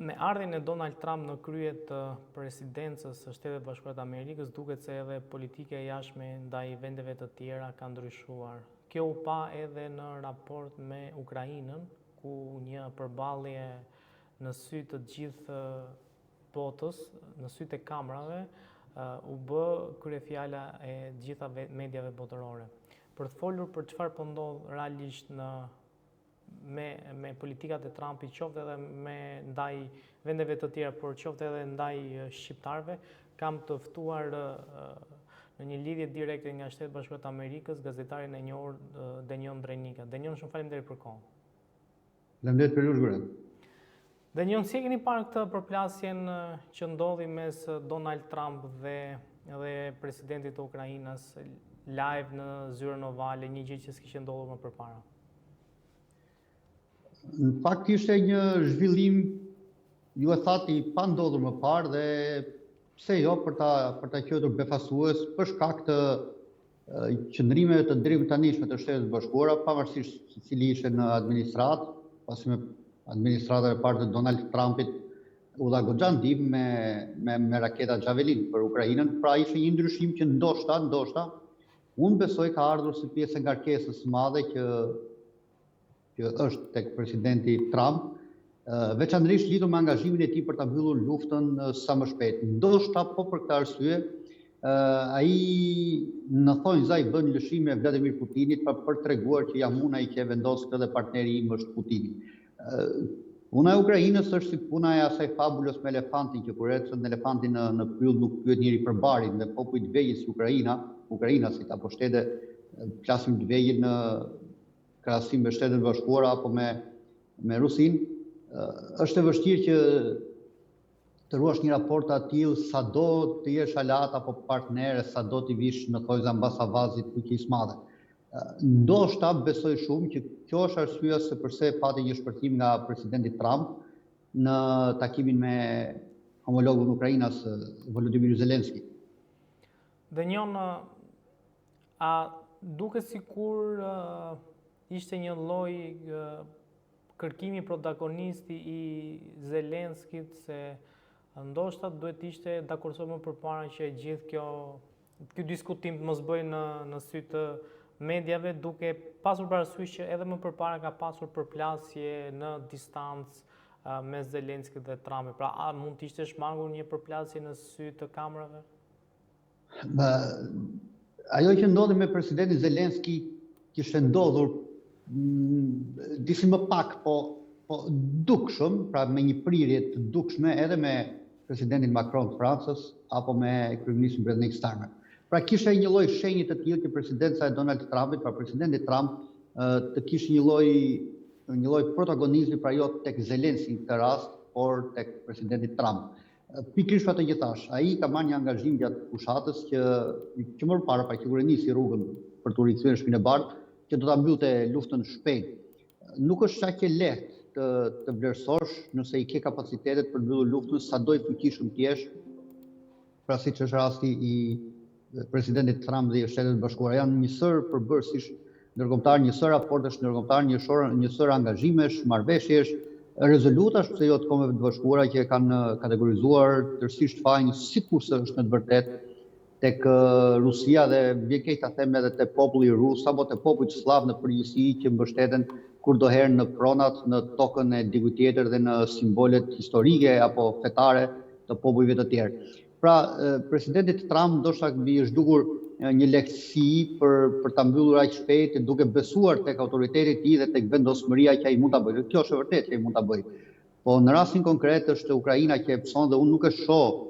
Me ardhin e Donald Trump në krye të presidencës së Shtetet Bashkuara të Amerikës, duket se edhe politika e jashtme ndaj vendeve të tjera ka ndryshuar. Kjo u pa edhe në raport me Ukrainën, ku një përballje në sy të gjithë botës, në sy të kamrave, u bë kryefjala e gjitha mediave botërore. Për të folur për çfarë po ndodh realisht me politikat e Trumpit, qoftë edhe ndaj vendeve të tjera, por qoftë edhe ndaj shqiptarëve, kam të ftuar në një lidhje direkte nga Shtetet Bashkuara të Amerikës gazetarin e njohur Denion Drenika. Denion, shumë faleminderit për kohën. Faleminderit për ju. Denion, si e keni parë këtë përplasjen që ndodhi mes Donald Trump dhe presidentit të Ukrainës live në zyrën ovale, një gjë që s'kishte ndodhur më përpara? Në fakt ishte një zhvillim, ju e thati, pa ndodhur më parë dhe pse jo për ta quajtur befasues për shkak të qëndrimeve të drittanishme të Shtetit Bashkuara, pavarësisht se cili ishte në administratë, pasi me administratën e parë të Donald Trumpit u dha goxha ndihmë me raketa Javelin për Ukrainën, pra ishte një ndryshim që ndoshta unë besoj ka ardhur si pjesë e ngarkesës së madhe që është tek presidenti Trump, veçanërisht lidhur me angazhimin e tij për ta mbyllur luftën sa më shpejt. Ndoshta po për këtë arsye, ai në thonjza i bën lëshime Vladimir Putinit për treguar që jam unë ai që vendos këtë dhe partneri im është Putini. Puna e Ukrainës është si puna e asaj fabulës me elefantin që kur ecën elefantin në pyll nuk pyet njëri për barin, dhe popujt të vegjël si Ukrainasit apo shtete flasim të vegjël në krahasim me Shtetet Bashkuara apo me Rusinë, është e vështirë që të ruash një raport të tillë sado të jesh alat apo partner, sado të vish në thojza mbas avazit fuqisë madhe. Ndoshta besoj shumë që kjo është arsyeja se pse pati një shpërthim nga presidenti Trump në takimin me homologun Ukrainas Volodymyr Zelenski. Denion, a duket sikur ishte një lloj kërkimi protagonisti i Zelenskit, se ndoshta duhet ishte dakorsuar më përpara që gjithë ky diskutim të mos bëjë në sy të mediave, duke pasur parasysh që edhe më përpara ka pasur përplasje në distancë mes Zelenskit dhe Trumpit. Pra, a mund të ishte shmangur një përplasje në sy të kamrave? Ajo që ndodhi me presidentin Zelenski kishte ndodhur disi më pak, po dukshëm, pra me një prirje të dukshme edhe me presidentin Macron të Francës apo me kryeministrin britannik Starmer. Pra kishte një lloj shenjë të tillë që presidenca e Donald Trumpit, pra presidenti Trump, të kishte një lloj protagonizmi, pra jo tek Zelenski në këtë rast, por tek presidenti Trump. Pikërisht atë që thash, ai ka marrë një angazhim gjatë fushatës që më parë, pra që kur nisi rrugën për të rikthyer në Shtëpinë e Bardhë, që do ta mbyllte luftën shpejt. Nuk është aq e lehtë të vlerësosh nëse i ke kapacitetet për të mbyllur luftën sado i fuqishëm ti jesh, siç është rasti i presidentit Trump dhe i Shtetet Bashkuara. Janë njësër përbërësish ndërkombëtar, njësër raportesh ndërkombëtar, njësër angazhimesh, marrëveshjesh, rezolutash pse jo të Kombeve të Bashkuara që kanë kategorizuar tërësisht fajin sikurse është në të vërtetë tek Rusia dhe vjen keq ta them edhe te populli rus apo te popujt slav në përgjithësi që mbështeten kurdoherë në pronat, në tokën e dikujt tjetër dhe në simbolet historike apo fetare të popujve të tjerë. Pra, presidenti Trump ndoshta i është dukur një lehtësi për ta mbyllur aq shpejt, duke besuar tek autoriteti i tij dhe tek vendosmëria që ai mund ta bëjë. Kjo është e vërtetë që ai mund ta bëjë. Po në rastin konkret është Ukraina që e pëson dhe unë nuk e shoh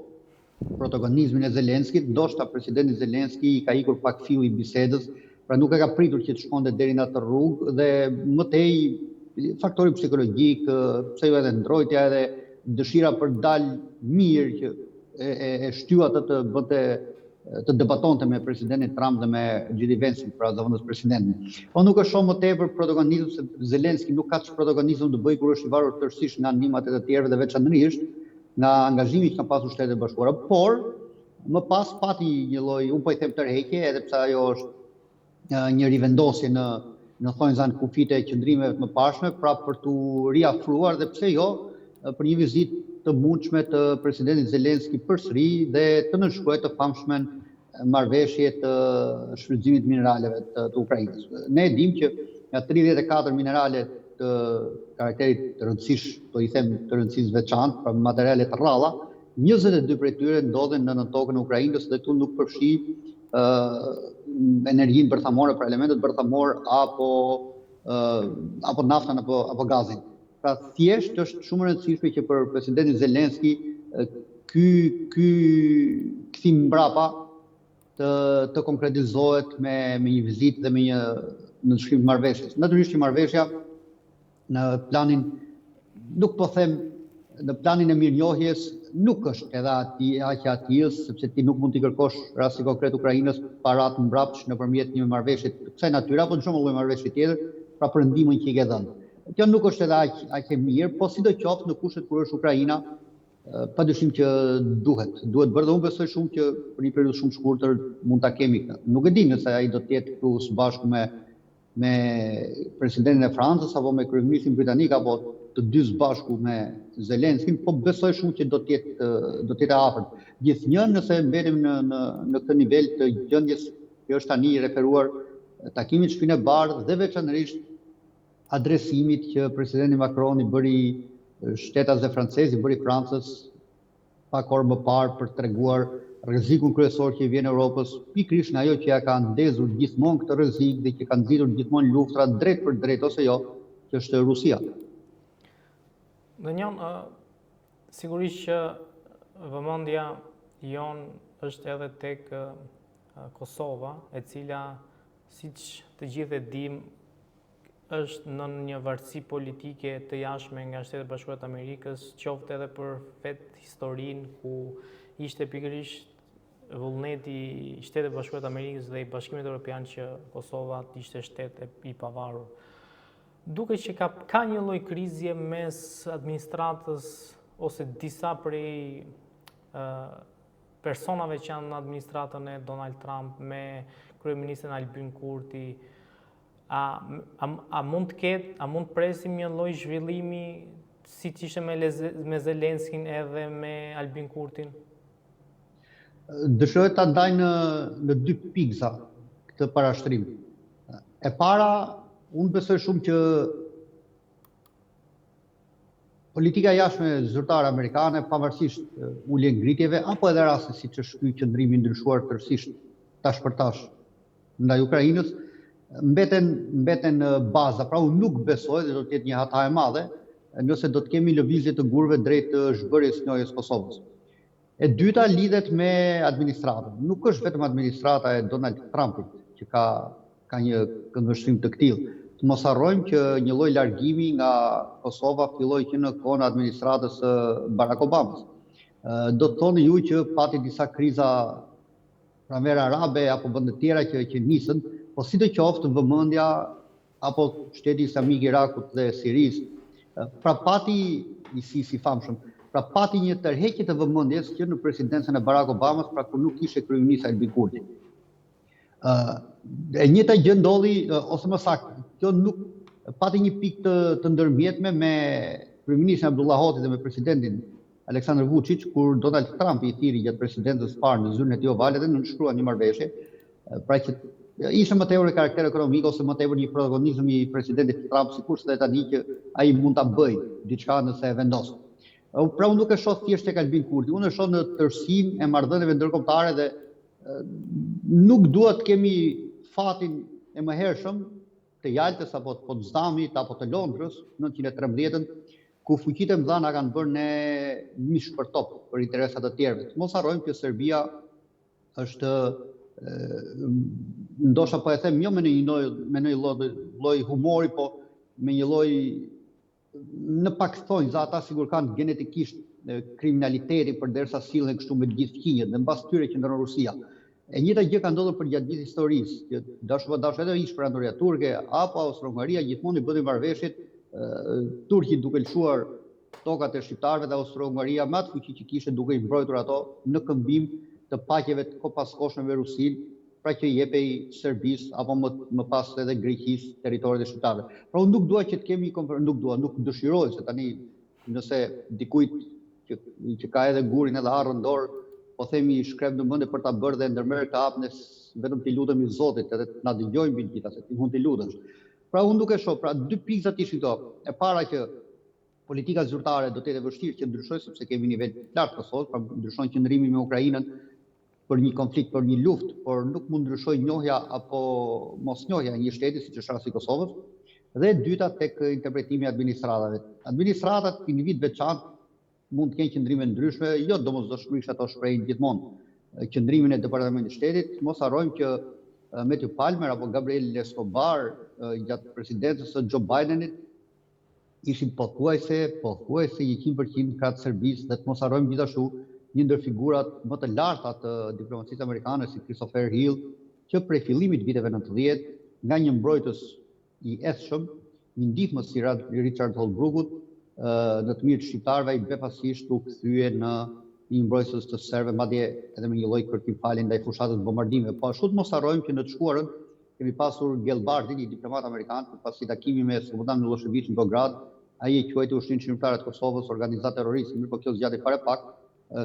protagonizmin e Zelenskit, ndoshta presidenti Zelenski ka ikur pak fiu i bisedës, pra nuk e ka pritur që të shkonte deri në atë rrugë dhe më tej faktori psikologjik, pse jo edhe ndrojtja edhe dëshira për dal mirë që e shtyu atë të debatonte me presidentin Trump dhe me J.D. Vance, pra zëvendës presidentin. Po nuk e shoh më tepër protagonizëm se Zelenski nuk ka çfarë protagonizëm të bëjë kur është i varur tërësisht nga ndihmat e të tjerëve dhe veçanërisht nga angazhimi që ka pasur Shtetet Bashkuara, por më pas pati një lloj, unë po i them tërheqje, edhe pse ajo është një rivendosje në thonjza në kufit e qëndrimeve të mëparshme, pra për t'u riafruar dhe pse jo për një vizitë të mundshme të presidentit Zelenski përsëri dhe të nënshkruajë të famshmen marrëveshje të shfrytëzimit mineraleve të Ukrainës. Ne e dimë që nga 34 minerale të karakterit të rëndësishëm, do i them të rëndësisë veçantë, pra materiale të rralla, 22 prej tyre ndodhen në tokën e Ukrainës dhe këtu nuk përfshi energjinë bërthamore, pra elementet bërthamor apo naftën apo gazin. Pra thjesht është shumë e rëndësishme që për presidentin Zelenski ky kthim mbrapa të konkretizohet me një vizitë dhe me një nënshkrim të marrëveshjes. Natyrisht që marrëveshja në planin, nuk po them, në planin e mirënjohjes nuk është edhe aq e atillës, sepse ti nuk mund t'i kërkosh rasti konkret Ukrainës parat mbrapsht nëpërmjet një marrëveshje të kësaj natyre apo në çdo lloj marrëveshje tjetër, pra për ndihmën që i ke dhënë. Kjo nuk është edhe aq e mirë, po sidoqoftë në kushtet kur është Ukraina, padyshim që duhet bërë dhe unë besoj shumë që për një periudhë shumë shkurtër mund ta kemi këtë. Nuk e di nëse ai do të jetë këtu së bashku me presidentin e Francës apo me kryeministrin britanik apo të dy së bashku me Zelenskin, po besoj shumë që do të jetë afërt. Gjithnjë nëse mbetemi në këtë nivel të gjendjes që është tani referuar takimit në Shtëpinë e Bardhë dhe veçanërisht adresimit që presidenti Macron i bëri shtetësve francezë, i bëri Francës pak orë më parë për treguar rrezikun kryesor që i vjen Europës, pikërisht nga ajo që ja ka ndezur gjithmonë këtë rrezik dhe që ka nxitur gjithmonë luftra drejt për drejt ose jo, që është Rusia. Dënjon, sigurisht që vëmendja jonë është edhe tek Kosova, e cila, siç të gjithë e dimë, është në një varësi politike të jashtme nga Shtetet Bashkuara të Amerikës, qoftë edhe për vetë historinë ku ishte pikërisht vullneti i Shtetet Bashkuara të Amerikës dhe i Bashkimit Evropian që Kosova ishte shtet i pavarur. Duket që ka një lloj krizje mes administratës ose disa prej personave që janë në administratën e Donald Trump me kryeministrin Albin Kurti. A mund të presim një lloj zhvillimi siç ishte me Zelenskin edhe me Albin Kurtin? Dëshiroj ta ndaj në dy pikza këtë parashtrim. E para, unë besoj shumë që politika jashtme zyrtare amerikane, pavarësisht ulje ngritjeve apo edhe raste siç është ky qëndrimi ndryshuar tërësisht tash për tash ndaj Ukrainës, mbeten baza. Pra unë nuk besoj dhe do të jetë një hata e madhe nëse do të kemi lëvizje të gurëve drejt zhbërjes së njëjës Kosovës. E dyta lidhet me administratën. Nuk është vetëm administrata e Donald Trumpit që ka një këndvështrim të tillë. Të mos harrojmë që një lloj largimi nga Kosova filloi që në kohën e administratës së Barack Obamas. Do të thoni ju që pati disa kriza pranvera arabe apo vende tjera që nisën, po sidoqoftë vëmendja apo shteti islamik i Irakut dhe Sirisë, pra pati si famshëm, pra pati një tërheqje të vëmendjes që në presidencën e Barack Obamas, pra kur nuk ishte kryeminist Albin Kurti. E njëjta gjë ndodhi, ose më saktë, kjo nuk pati një pikë të ndërmjetme me kryeministin Abdullah Hoti dhe me presidentin Aleksandar Vučić, kur Donald Trump i thiri gjatë presidencës parë në zyrën e tij ovale dhe nënshkrua një marrëveshje, pra që ishte më tepër karakter ekonomik ose më tepër një protagonizëm i presidentit Trump, sikurse edhe tani që ai mund ta bëjë diçka nëse e vendos. Pra unë nuk e shoh thjesht tek Albin Kurti, unë e shoh në tërësinë e marrëdhënieve ndërkombëtare dhe nuk duhet të kemi fatin e mëhershëm të Jaltës apo të Potsdamit apo të Londrës 1913-ën, ku fuqitë e mëdha na kanë bërë ne mish për top për interesat e tjerëve. Mos harrojmë që Serbia është ndoshta po e them jo me një lloj humori, po me një lloj në pak thonjë, za ata sigur kanë genetikisht kriminaliteti përderisa sillen kështu me gjithë fqinjet dhe mbas tyre që ndron Rusia. E njëjta gjë ka ndodhur për gjatë gjithë historisë, që dash edhe ish-perandoria turke apo Austro-Hungaria gjithmonë i bënin marrëveshjet, Turqi duke lëshuar tokat e shqiptarëve dhe Austro-Hungaria me atë fuqi që kishte duke i mbrojtur ato në këmbim të paqeve të kopaskoshme me Rusin, pra që jepej Serbisë apo më pas edhe Greqisë territoret e shqiptarëve. Pra unë nuk dua që të kemi nuk dëshiroj se tani nëse dikujt që ka edhe gurin edhe arrën dorë, po themi shkrep në mendje për ta bërë dhe ndërmerr të hapnes, vetëm t'i lutemi Zotit edhe na dëgjojmë mbi gjitha se ti mund t'i lutesh. Pra unë duke shoh, pra dy pikë ishin këto. E para që politika zyrtare do të jetë vështirë që ndryshojë sepse kemi nivel të lartë Kosovës, pra ndryshon qëndrimi me Ukrainën për një konflikt, për një luftë, por nuk mund ndryshojë njohja apo mosnjohja e një shteti siç është rasti i Kosovës. Dhe e dyta tek interpretimi i administratave. Administratat në një vit veçantë mund të kenë qëndrime ndryshme, jo domosdoshmërisht ato shprehin gjithmonë qëndrimin e Departamentit të Shtetit. Mos harrojmë që Matthew Palmer apo Gabriel Escobar gjatë presidencës së Joe Bidenit ishin pothuajse 100% kratë serbisë, dhe të mos harrojmë gjithashtu një ndër figurat më të larta të diplomacisë amerikane si Christopher Hill, që prej fillimit të viteve 90 nga një mbrojtës i ethshëm, një ndihmës si Richard Holbrooke, në të mirë të shqiptarëve i befasisht u kthye në një mbrojtës të serbëve, madje edhe me një lloj kërkimfali ndaj fushatës bombardimeve. Po ashtu të mos harrojmë që në të shkuarën kemi pasur Gelbardin, një diplomat amerikan, pasi takimi me Slobodan Milošević në Beograd, ai e quajti Ushtrinë Shqiptare të Kosovës organizatë terroriste, mirë po kjo zgjati fare pak,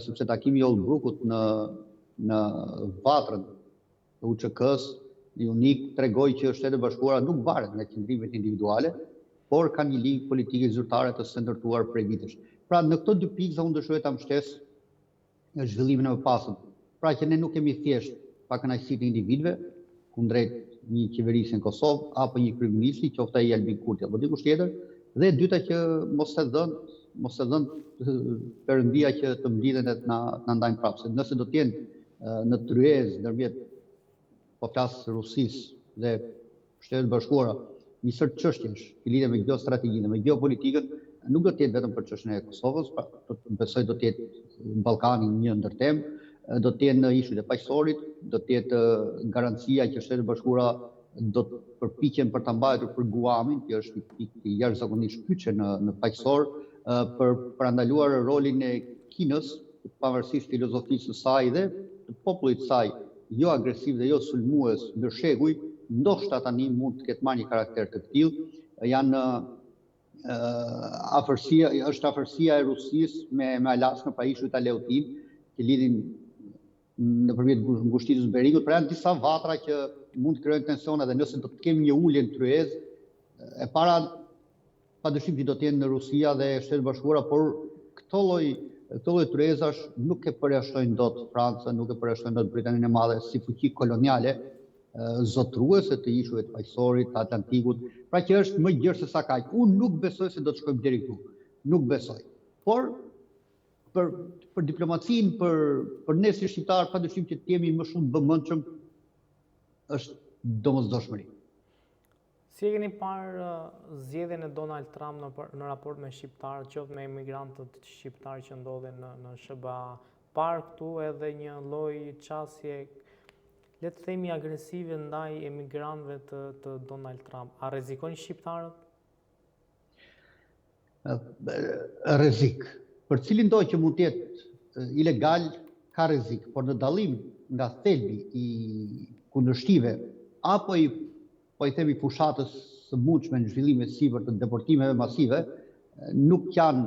sepse takimi i Holbrooke në vatrën e UÇK-s i unik tregoi që Shtetet e Bashkuara nuk varet nga qëndrimet individuale, por kanë një linjë politike zyrtare të së ndërtuar prej vitesh. Pra në këto dy pikë unë dëshiroj ta mbështes zhvillimin e mëpasëm. Pra që ne nuk kemi thjesht pakënaqësitë e individëve kundrejt një qeverisje në Kosovë apo një kryeministri, qoftë ai Albin Kurti apo dikush tjetër, dhe e dyta që mos e dhën Perëndia që të mblidhen dhe të na ndajnë prapë. Nëse do të jenë në tryezë ndërmjet po flas Rusisë dhe Shtetet Bashkuara një sër çështjesh që lidhen me geostrategjinë, me geopolitikën, nuk do të jetë vetëm për çështjen e Kosovës, pra besoj do të jetë Ballkani një ndër temë, do të jenë ishuet e paqësorit, do të jetë garancia që Shtetet e Bashkuara do të përpiqen për ta mbajtur për Guamin, që është një pikë jashtëzakonisht kyçe në paqësor, për ndaluar rolin e Kinës, pavarësisht filozofisë së saj dhe të popullit të saj, jo agresiv dhe jo sulmues ndër shekuj, ndoshta tani mund të ketë marrë një karakter të tillë. Është afërsia e Rusisë me Alaskën, pra ishujt Aleutin, që lidhin nëpërmjet ngushticës së Beringut, pra janë disa vatra që mund të krijojnë tensione, dhe nëse do të kemi një ulje në tryezë, e para padyshim që do të jenë në Rusia dhe Shtetet Bashkuara, por këto lloj tryezash nuk e përjashtojnë dot Francën, nuk e përjashtojnë dot Britaninë e Madhe si fuqi koloniale, zotruese të ishujve të paqësorit, të Atlantikut, pra që është më gjerë se sa kaq. Unë nuk besoj se do të shkojmë deri këtu. Nuk besoj. Por për diplomacinë, për ne si shqiptar, padyshim që të jemi më shumë të vëmendshëm është domosdoshmëri. Si e keni parë zgjedhjen e Donald Trump në raport me shqiptarët, qoftë me emigrantët shqiptarë që ndodhen në SBA? Parë këtu edhe një lloj qasje, le të themi agresive ndaj emigrantëve të Donald Trump. A rrezikojnë shqiptarët? Rrezik. Për cilin do që mund të jetë ilegal ka rrezik, por në dallim nga thelbi i kundërshtive apo i themi fushatës së mundshme në zhvillim e sipër të deportimeve masive, nuk janë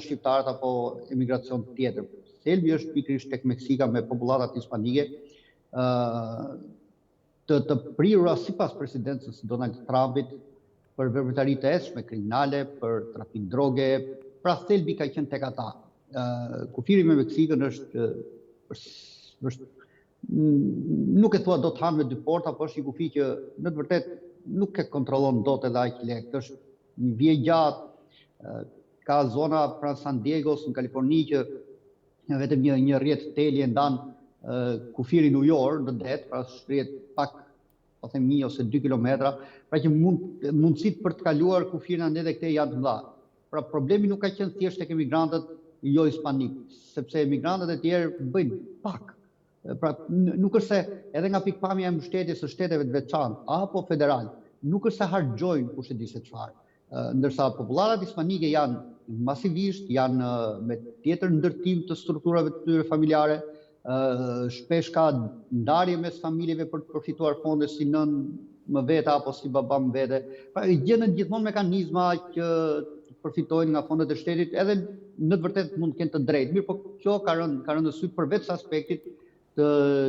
shqiptarët apo emigracion tjetër. Thelbi është pikërisht tek Meksika me popullatat hispanike, të prirura sipas presidencës Donald Trumpit për veprimtari të eshme kriminale, për trafik droge, pra thelbi ka qenë tek ata. Kufiri me Meksikën është nuk e thua do të hanë me dy porta, por është një kufi që në të vërtet nuk e kontrollon dot edhe aq lehtë. Është një vije gjatë, ka zona pranë San Diegos në Kaliforni që vetëm një rrjet teli e ndan kufirin ujor në det, pra shtrihet pak, po them 1 ose 2 kilometra, pra që mundësitë për të kaluar kufirin edhe këte janë të mëdha. Pra problemi nuk ka qenë thjesht tek emigrantët jo hispanik, sepse emigrantët e tjerë bëjnë pak. Pra nuk është se edhe nga pikpamja e mbështetjes së shteteve të veçantë apo federal, nuk është se harxojnë kush e di se çfarë. Ndërsa popullatat hispanike janë masivisht, janë me tjetër ndërtim të strukturave të tyre familjare, shpesh ka ndarje mes familjeve për të përfituar fonde si nën më vete apo si baba më vete. Pra gjendet gjithmonë mekanizma që përfitojnë nga fondet e shtetit, edhe në të vërtetë mund të kenë të drejtë. Mirë, po kjo ka rënë në sy përveç aspektit të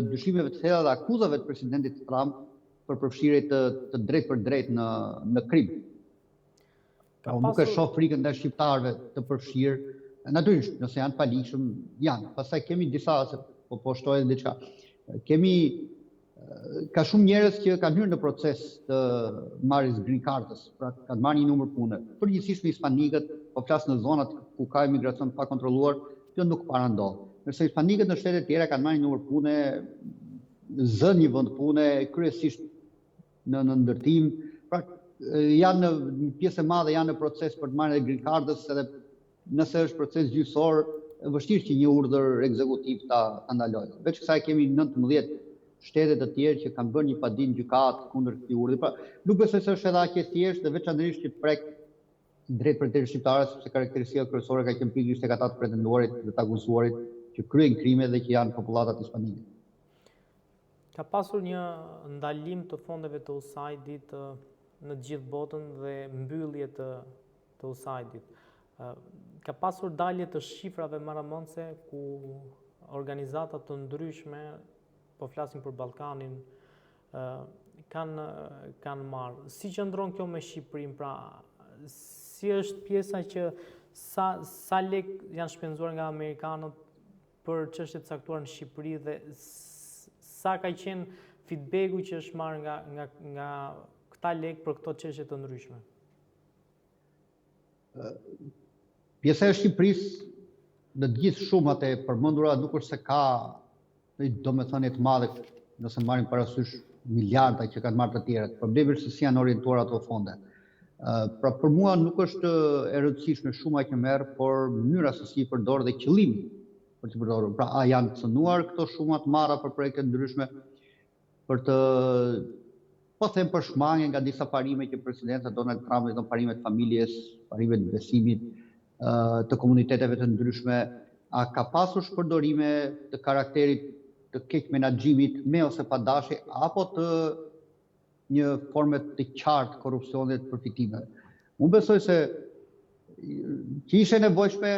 dyshimeve të thella dhe akuzave të presidentit Trump për përfshirje të drejtë për drejtë në krim. Unë nuk e shoh frikën ndaj shqiptarëve të përfshirë. Natyrisht, nëse janë paligjshëm, janë. Pastaj kemi disa, se po shtoj edhe diçka. Ka shumë njerëz që kanë hyrë në proces të marrjes green cardës, pra kanë marrë një numër pune. Përgjithsisht me hispanikët, po flas në zonat ku ka emigracion pa kontrolluar, kjo nuk parandodh. Nëse hispanikët në shtete tjera kanë marrë një numër pune, zë një vend pune, kryesisht në ndërtim, pra janë në pjesë e madhe janë në proces për të marrë green cardës, edhe nëse është proces gjyqësor, është vështirë që një urdhër ekzekutiv ta ndalojë. Veç kësaj kemi 19 shtete të tjerë që kanë bërë një padin gjykat kundër këtij urdhri. Pra, nuk besoj se është edhe aq e thjeshtë dhe veçanërisht që prek drejt për drejt shqiptarët, sepse karakteristika kryesore ka qenë pikërisht tek ata të pretenduarit dhe të akuzuarit që kryejnë krime dhe që janë popullatat hispanike. Ka pasur një ndalim të fondeve të USAID-it në gjithë botën dhe mbyllje të USAID-it. Ka pasur dalje të shifrave marramëndse ku organizata të ndryshme, po flasim për Ballkanin, kanë marrë. Si qëndron kjo me Shqipërinë, pra si është pjesa që sa lek janë shpenzuar nga amerikanët për çështje të caktuar në Shqipëri dhe sa ka qenë feedbacku që është marrë nga këta lek për këto çështje të ndryshme? Pjesa e Shqipërisë në të gjithë shumat e përmendura nuk është se ka domethënie të madhe nëse marrim parasysh miliarda që kanë marrë të tjerët. Problemi është se si janë orientuar ato fonde. Pra për mua nuk është e rëndësishme shuma që merr, por mënyra se si i përdor dhe qëllimi për të përdorur. Pra a janë cënuar këto shuma të marra për projekte ndryshme për të po them për shmangje nga disa parime që presidenti Donald Trump i dhon, parime të familjes, parime të besimit, të komuniteteve të ndryshme, a ka pasur shpërdorime të karakterit të keq menaxhimit me ose pa dashje, apo të një forme të qartë korrupsionit të përfitimeve. Unë besoj se që ishe nevojshme,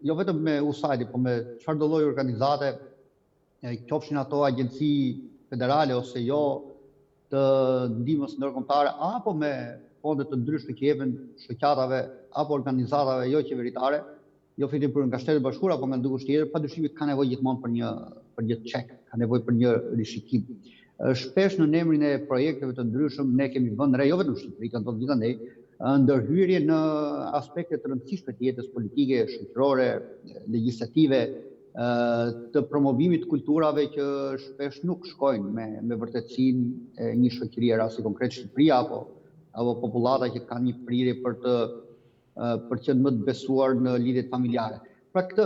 jo vetëm me USAID, po me çfarë do lloj organizate, qofshin ato agjenci federale ose jo, të ndihmës ndërkombëtare, apo me fonde të ndryshme që jepen shoqatave apo organizatave jo qeveritare, jo flitim për nga Shtetet Bashkuara apo nga ndonjë tjetër, padyshim ka nevojë gjithmonë për një check, ka nevojë për një rishikim. Shpesh në emrin e projekteve të ndryshëm ne kemi vënë re, jo vetëm Shqipëri, kanë ndodhur gjithandej, ndërhyrje në aspekte të rëndësishme të jetës politike, shoqërore, legjislative, të promovimit të kulturave që shpesh nuk shkojnë me vërtetësinë e një shoqërie, rasti konkret Shqipëria apo popullata që kanë një prirje për të qenë më të besuar në lidhjet familjare. Pra këtë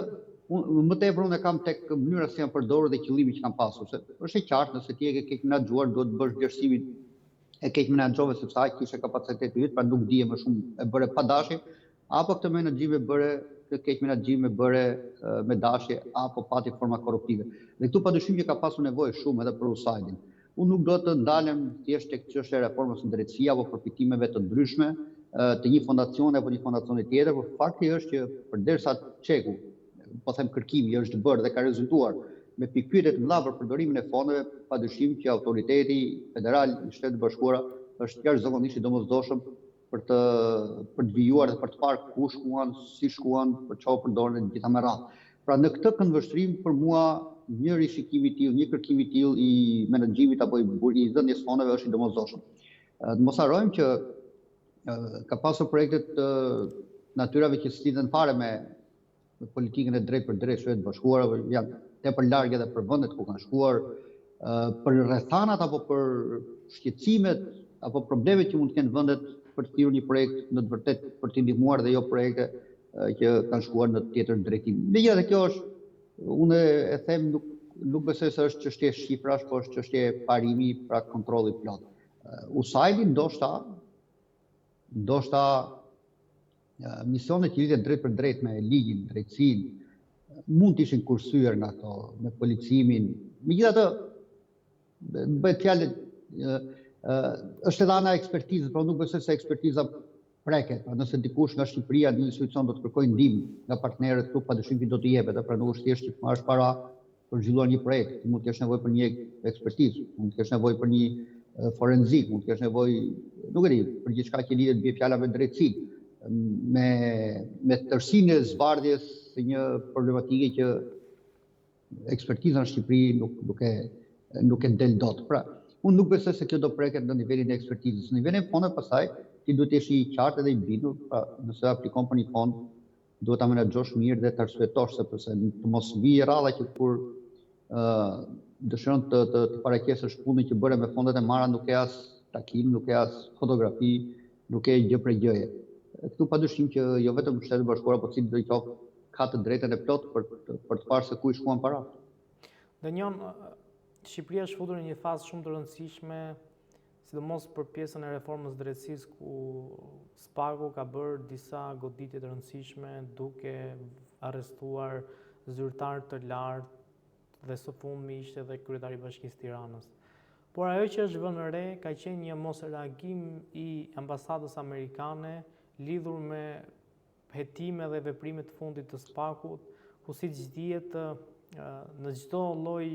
më tepër unë kam tek mënyra si janë përdorur dhe qëllimi që kanë pasur, se është e qartë nëse ti e ke keq menaxhuar, duhet të bësh vlerësimin e keq menaxhove sepse ai kishte kapacitet të yt, pra nuk dije më shumë e bëre pa dashje, apo këtë menaxhim e bëre, këtë keq menaxhim e bëre me dashje apo pati forma korruptive. Dhe këtu padyshim që ka pasur nevojë shumë edhe për USAID-in. Unë nuk do të ndalem thjesht tek çështja e reformës së drejtësisë apo përfitimeve të ndryshme të një fondacioni apo një fondacioni tjetër, por fakti është që përderisa çeku, po them kërkimi është bërë dhe ka rezultuar me pikpyetje të mëdha për përdorimin e fondeve, padyshim që autoriteti federal i Shtetit Bashkuara është jashtëzakonisht i domosdoshëm për të vijuar dhe për të parë ku shkuan, si shkuan, për çfarë përdoren gjitha me radhë. Pra në këtë këndvështrim për mua një rishikim i tillë, një kërkim i tillë i menaxhimit apo i dhënies fondeve është i domosdoshëm. Mos harrojmë që ka pasur projekte të natyrave që s'lidhen fare me politikën e drejtë për drejtë Shtetit Bashkuar, janë tepër larg edhe për vendet ku kanë shkuar, për rrethanat apo për shqetësimet apo problemet që mund të kenë vendet për të thirrur një projekt në të vërtetë për të ndihmuar dhe jo projekte që kanë shkuar në tjetër drejtim. Megjithatë kjo është, unë e them, nuk besoj se është çështje shifrash, por është çështje parimi, pra kontrolli plot. USAID-i ndoshta misionet që lidhen drejt për drejt me ligjin, drejtësinë, mund të ishin kursyer nga ato, me policimin. Megjithatë, bëhet fjalë është edhe ana e ekspertizës, por nuk besoj se ekspertiza preket. Pra nëse dikush nga Shqipëria në institucion do të kërkojë ndihmë nga partnerët këtu, padyshim që do t'i jepet, pra nuk është thjesht që të marrësh para për zhvilluar një projekt, mund të kesh nevojë për një ekspertizë, mund të kesh nevojë për një forenzik, mund të kesh nevojë, nuk e di, për gjithçka që lidhet me fjala me drejtësinë, me tërsinë e zbardhjes së një problematike që ekspertiza në Shqipëri nuk e del dot. Pra, unë nuk besoj se kjo do preket në nivelin e ekspertizës. Në nivelin e fondit pastaj ti duhet të jesh i qartë dhe i bindur, pra nëse aplikon për një fond, duhet ta menaxhosh mirë dhe ta arsyetosh sepse të mos vijë rradha që kur dëshiron të paraqesësh punën që bëre me fondet e marra, nuk e as takim, nuk e as fotografi, nuk e gjë për gjëje. Këtu padyshim që jo vetëm Shtetet Bashkuara, por cili do të qoftë ka të drejtën e plotë për të parë se ku i shkuan parat. Dënjon, Shqipëria është futur në një fazë shumë të rëndësishme, sidomos për pjesën e reformës drejtësisë, ku SPAK-u ka bërë disa goditje të rëndësishme duke arrestuar zyrtar të lartë dhe së fundmi ishte dhe kryetari i Bashkisë Tiranës. Por ajo që është vënë re ka qenë një mosreagim i ambasadës amerikane lidhur me hetime dhe veprime të fundit të SPAK-ut, ku siç dihet në çdo lloj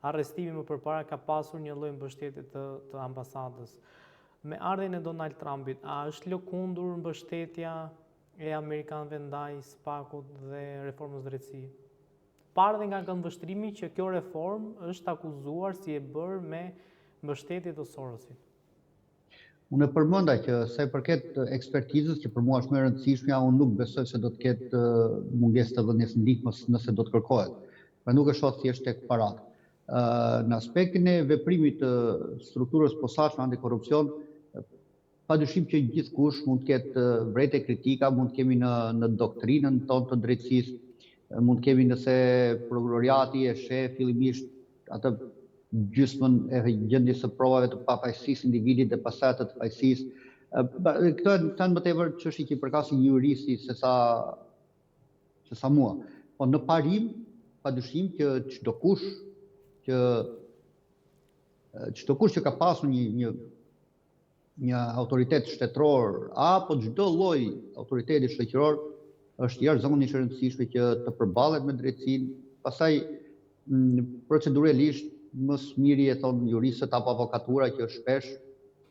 arrestimi më përpara ka pasur një lloj mbështetje të ambasadës. Me ardhen e Donald Trumpit, a është lëkundur mbështetja e amerikanëve ndaj SPAK-ut dhe reformës drejtësie? Parë dhe nga këndvështrimi që kjo reformë është akuzuar si e bërë me mbështetje të Sorosit. Unë e përmenda që sa i përket ekspertizës, që për mua është më e rëndësishmja, unë nuk besoj se do të ketë mungesë të dhënies ndihmës nëse do të kërkohet. Pra nuk e shoh thjesht tek parat. Në aspektin e veprimit të strukturës posaçme antikorrupsion, padyshim që gjithkush mund të ketë vërejtje kritika, mund të kemi në doktrinën tonë të drejtësisë, mund të kemi nëse prokuroriati e sheh fillimisht atë gjysmën e gjendjes së provave të pafajësisë individi dhe pastaj atë të fajësisë. Këto janë më tepër çështje që përkasin një juristi se sa mua. Po në parim, padyshim që çdo kush që ka pasur një autoritet shtetëror apo çdo lloj autoriteti shoqëror është jashtëzakonisht e rëndësishme që të përballet me drejtësinë, pastaj proceduralisht më së miri e thon juristët apo avokatura që shpesh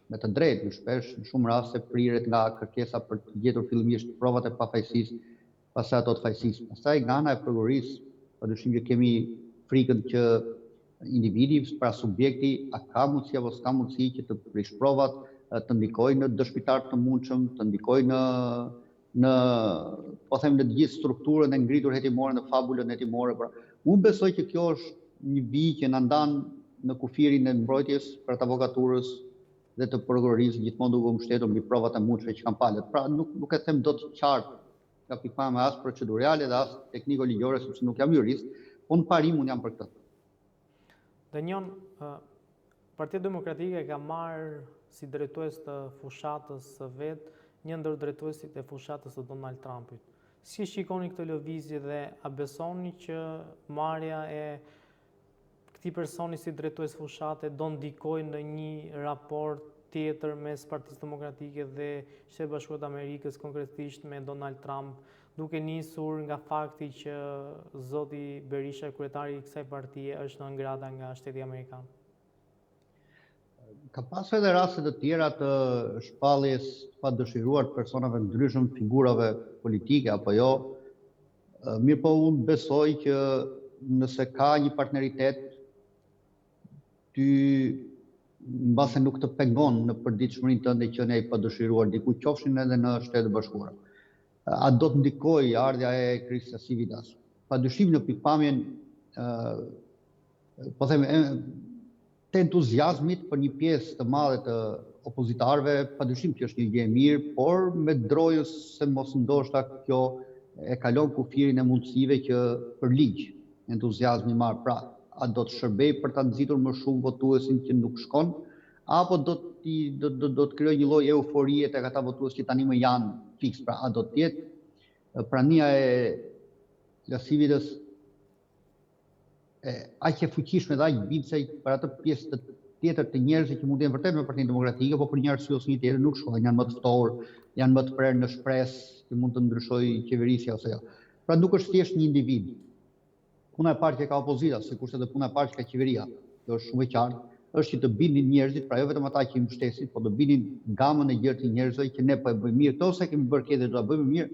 me të drejtë, shpesh në shumë raste priret nga kërkesa për të gjetur fillimisht provat e pafajësisë, pastaj ato të fajësisë. Pastaj nga ana e prokurorisë, padyshim që kemi frikën që individi, pra subjekti, a ka mundësi apo s'ka mundësi që të prish provat, të ndikojë në dëshmitar të mundshëm, të ndikojë në të gjithë strukturën e ngritur hetimore, në fabulën hetimore. Pra, unë besoj që kjo është një vijë që na ndan në kufirin e mbrojtjes për të avokaturës dhe të prokurorisë, gjithmonë duke u mbështetur mbi provat e mundshme që kanë palët. Pra nuk e them dot qartë nga pikpamja as procedurale dhe as tekniko-ligjore, sepse nuk jam jurist, po në parim unë jam për këtë. Dënjon, Partia Demokratike ka marrë si drejtues të fushatës së vet një ndër drejtuesit e fushatës së Donald Trumpit. Si shikoni këtë lëvizje dhe a besoni që marrja e këtij personi si drejtues fushate do ndikojë në një raport tjetër mes Partisë Demokratike dhe Shtetet Bashkuara të Amerikës, konkretisht me Donald Trump, duke nisur nga fakti që zoti Berisha, kryetari i kësaj partie, është në ngrata nga Shteti Amerikan? Ka pasur edhe raste të tjera të shpalljes pa dëshiruar të personave ndryshëm, figurave politike apo jo. Mirëpo unë besoj që nëse ka një partneritet, ty mbase nuk të pengon në përditshmërinë tënde që ne i pa dëshiruar diku, qofshin edhe në Shtetet Bashkuara. A do të ndikojë ardha e Kristës Sivitas? Padyshim në pikpamjen të entuziazmit për një pjesë të madhe të opozitarëve, padyshim që është një gjë e mirë, por me drojës se mos ndoshta kjo e kalon kufirin e mundësive që për ligj entuziazmi marr. Pra, a do të shërbej për ta nxitur më shumë votuesin që nuk shkon, apo do të krijojë një lloj euforie tek ata votues që tani më janë fiks. Pra, a do të jetë prania e Sivitas aq e fuqishme dhe aq bitse për atë pjesë tjetër të njerëzit që mund të jenë vërtet me Partinë Demokratike, po për një arsye ose një tjetër nuk shkojnë, janë më të ftohur, janë më të prerë në shpresë që mund të ndryshojë qeverisja ose jo. Pra nuk është thjesht një individ. Puna e parë që ka opozita, sikurse edhe puna e parë që ka qeveria, kjo është shumë e qartë, është që të bindin njerëzit, pra jo vetëm ata që i mbështesin, po të bindin gamën e gjerë të njerëzve që ne po e bëjmë mirë, ose kemi bërë keq dhe do ta bëjmë mirë,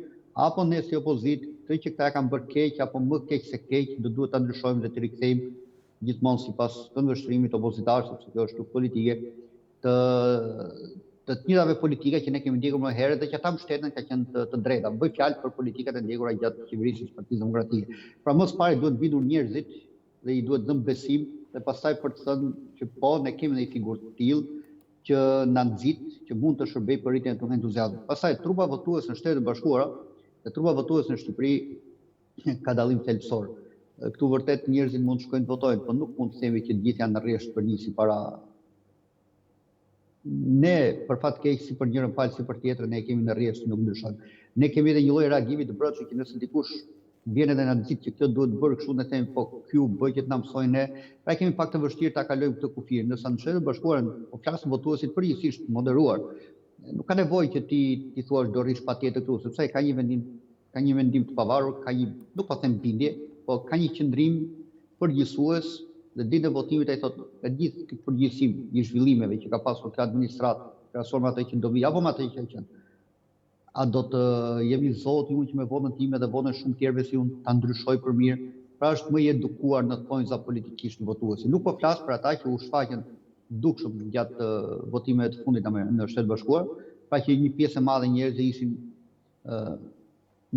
apo ne si opozitë, të që këta e kanë bërë keq apo më keq se keq, do duhet ta ndryshojmë dhe të rikthejmë gjithmonë sipas këndvështrimit opozitar, sepse kjo është luftë politike, të njëjtave politika që ne kemi ndjekur më herët dhe që ata mbështeten ka qenë të drejta. Bëj fjalë për politikat e ndjekura gjatë qeverisjes së Partisë Demokratike. Pra më së pari duhet bindur njerëzit dhe i duhet dhënë besim dhe pastaj për të thënë që po ne kemi një figurë të tillë që na nxit, që mund të shërbejë për rritjen e tonë entuziazmit. Pastaj trupa votuese në Shtetet e Bashkuara dhe trupa votuese në Shqipëri ka dallim thelbësor. Këtu vërtet njerëzit mund të shkojnë të votojnë, por nuk mund të themi që të gjithë janë në rresht për një si para. Ne për fat keq si për njërin palë si për tjetrën ne kemi në rresht nuk ndryshojmë. Ne kemi edhe një lloj reagimi të brendshëm që nëse dikush vjen edhe na nxit që kjo duhet bërë kështu ne themi po ky u bë që na mësojnë ne, pra kemi pak të vështirë ta kalojmë këtë kufi. Nëse në Shtetet e Bashkuara po flasim votuesit përgjithsisht moderuar, nuk ka nevojë që ti thuash do rish patjetër këtu, sepse ka një vendim të pavarur, nuk po them bindje, po ka një qëndrim përgjithësues dhe ditën e votimit ai thotë me gjithë këtë përgjithësim i zhvillimeve që ka pasur këtë administratë, krahasuar me atë që do vi apo me atë që ka qenë. A do të jemi zoti unë që me votën time dhe votën shumë tjerëve si unë ta ndryshoj për mirë, pra është më i edukuar në thonjza politikisht votuesi. Nuk po flas për ata që u shfaqën dukshëm gjatë votimeve të fundit në Shtetet Bashkuar, pra që një pjesë e madhe njerëzve ishin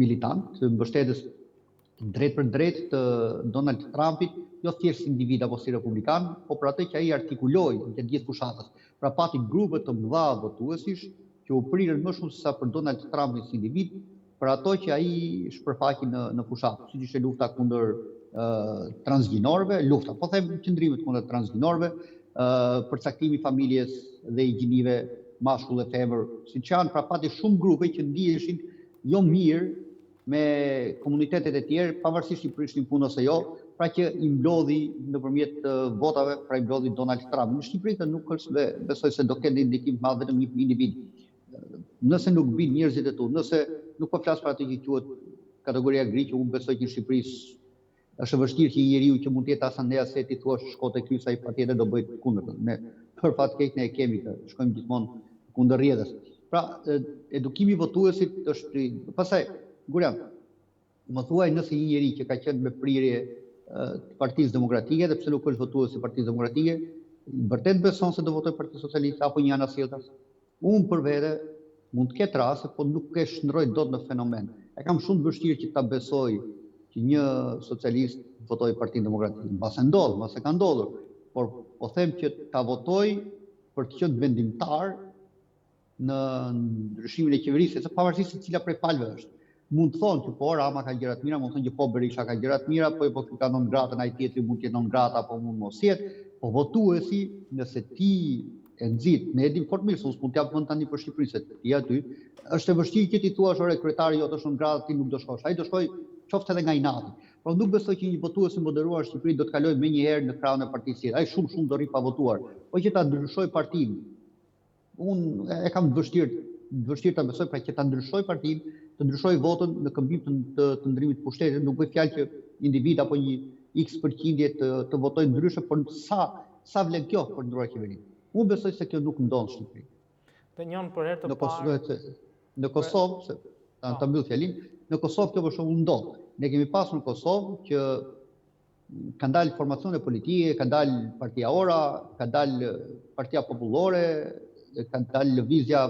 militantë, mbështetës drejt për drejt të Donald Trumpit, jo thjesht si individ apo si republikan, po për atë që ai artikuloi gjatë gjithë fushatës. Pra pati grupe të mëdha votuesish që u prirën më shumë se sa për Donald Trumpin si individ, për ato që ai shpërfaqi në fushatë, siç ishte lufta kundër transgjinorëve, po them qëndrimet kundër transgjinorëve, përcaktimi i familjes dhe i gjinive mashkull dhe femër, siç janë, pra pati shumë grupe që ndiheshin jo mirë me komunitetet e tjerë, pavarësisht i prishin punë ose jo, pra që i mblodhi nëpërmjet votave, pra i mblodhi Donald Trump. Në Shqipëri këtë nuk është, besoj se do ketë ndikim të madh vetëm një individ. Nëse nuk bin njerëzit e tu, nëse nuk po flas për atë që quhet kategoria gri, që unë besoj që në Shqipëri është vështirë që një njeriu që mund të jetë asandej aseti thuash shko te ky sa i patjetër do bëj kundërtën. Ne për fat keq ne e kemi këtë, shkojmë gjithmonë kundër rrjedhës. Pra edukimi i votuesit është pastaj Gurian, më thuaj nëse një njeri që ka qenë me prirje të Partisë Demokratike dhe pse nuk është votues i Partisë Demokratike, vërtet beson se do votojë Partia Socialiste apo një anasjelltas? Unë për vete mund të ketë raste, po nuk e shndroj dot në fenomen. E kam shumë vështirë që ta besoj që një socialist votoi Partinë Demokratike. Mbase ndodh, mbase ka ndodhur, por po them që ta votoj për të qenë vendimtar në ndryshimin e qeverisë, se pavarësisht se cila prej palëve është. Mund të thonë që po Rama ka gjëra të mira, mund të thonë që po Berisha ka gjëra të mira, po ka non grata, ai tjetri mund të jetë non grata apo mund mos jetë, po votuesi, nëse ti e nxit, ne e dim fort mirë se unë mund t'jap vend tani për Shqipërinë se ti aty, është e vështirë që ti thuash ore kryetari jo të non grata, ti nuk do shkosh. Ai do shkoj qoftë edhe nga inati. Por nuk besoj që një votues i moderuar në Shqipëri do të kalojë menjëherë në krahun e partisë tjetër. Ai shumë do rri pa votuar. Po që ta ndryshoj partinë. Unë e kam vështirë ta besoj, pra që ta ndryshoj partinë, të ndryshoj votën në këmbim të ndrimit pushtetit, nuk bëj fjalë që individ apo një X% të votojnë ndryshe, por sa vlen kjo për ndryruar qeverinë. Unë besoj se kjo nuk ndodh në Shqipëri. Të njëjën për herë të parë në Kosovë, ta mbyll fjalin, në Kosovë kjo për shembull ndodh. Ne kemi pasur në Kosovë që ka dalë formacione politike, ka dalë Partia Ora, ka dalë Partia Popullore, ka dalë Lëvizja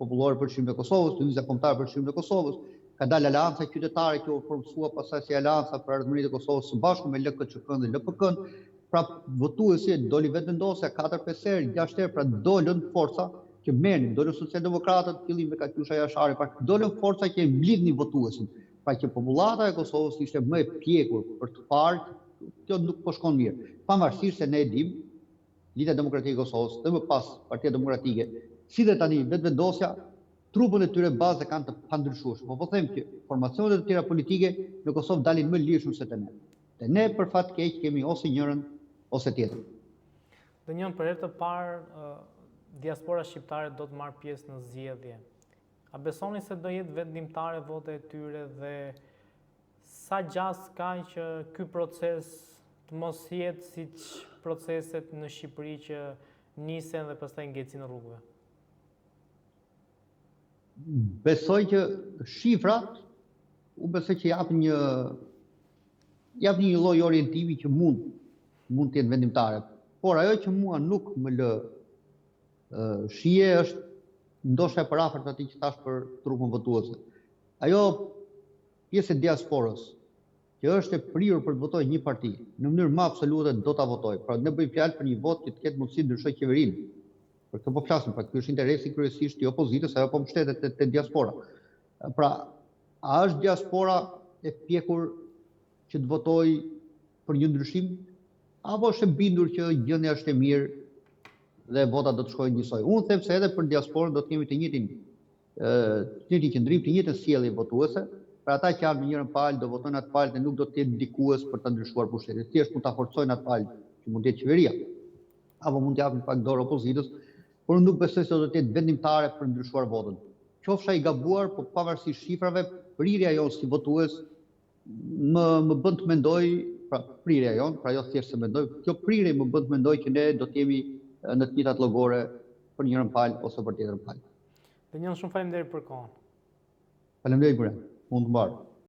Popullore për Çështjen e Kosovës, Lëvizja Kombëtare për Çështjen e Kosovës, ka dalë Aleanca Qytetare që u formua pastaj si Aleanca për Ardhmërinë e Kosovës së bashku me LKÇK-n dhe LPK-n. Pra votuesi doli vetëvendosja 4-5 herë, 6 herë, pra dolën forca që merrnin, dolën socialdemokratët, fillim me Katyusha Jashari, pra dolën forca që e mblidhnin votuesin. Pra që popullata e Kosovës ishte më e pjekur për të parë, kjo nuk po shkon mirë. Pavarësisht se ne e dim, Lidhja Demokratike e Kosovës dhe më pas Partia Demokratike, si dhe tani vetëvendosja, trupën e tyre bazë kanë të pandryshueshme. Po them që formacionet e tjera politike në Kosovë dalin më lirshëm se te ne. Te ne për fat keq kemi ose njërin ose tjetrën. Dhe njën për herë të parë, diaspora shqiptare do të marrë pjesë në zgjedhje. A besoni se do jetë vendimtare vote e tyre dhe sa gjas ka që ky proces të mos jetë siç proceset në Shqipëri që nisen dhe pastaj ngecin në rrugëve? Besoj që shifrat, unë besoj që japin një lloj orientimi që mund të jetë vendimtare. Por ajo që mua nuk më lë shije është ndoshta e parafort atij që thash për trupin votuese. Ajo pjesë e diasporës që është e prirur për të votuar një parti, në mënyrë më absolute do ta votojë. Pra ne bëjmë fjalë për një vot që të ketë mundësi të ndryshojë qeverinë. Për këtë po flasim, pra ky është interesi kryesisht i opozitës, ajo po mbështetet te diaspora. Pra, a është diaspora e pjekur që të votojë për një ndryshim, apo është e bindur që gjendja është e mirë dhe votat do të shkojnë njësoj? Unë them se edhe për diasporën do të kemi të njëjtin qëndrim, të njëjtën sjellje votuese. Për ata që janë në njërin palë do votojnë atë palë dhe nuk do të jetë ndikues për ta ndryshuar pushtetin. Thjesht mund ta forcojnë atë palë që mund të jetë qeveria, apo mund të japin pak dorë opozitës, por unë nuk besoj se do të jetë vendimtare për ndryshuar votën. Qofsha i gabuar, por pavarësisht shifrave, prirja jonë si votues më bën të mendoj, pra prirja jonë, pra jo thjesht se mendoj, kjo prirje më bën të mendoj që ne do të jemi në të njëjtat llogore për njërin palë ose për tjetrën palë. Dhe njën shumë faleminderit për kohën. Faleminderit për unë të mbarë.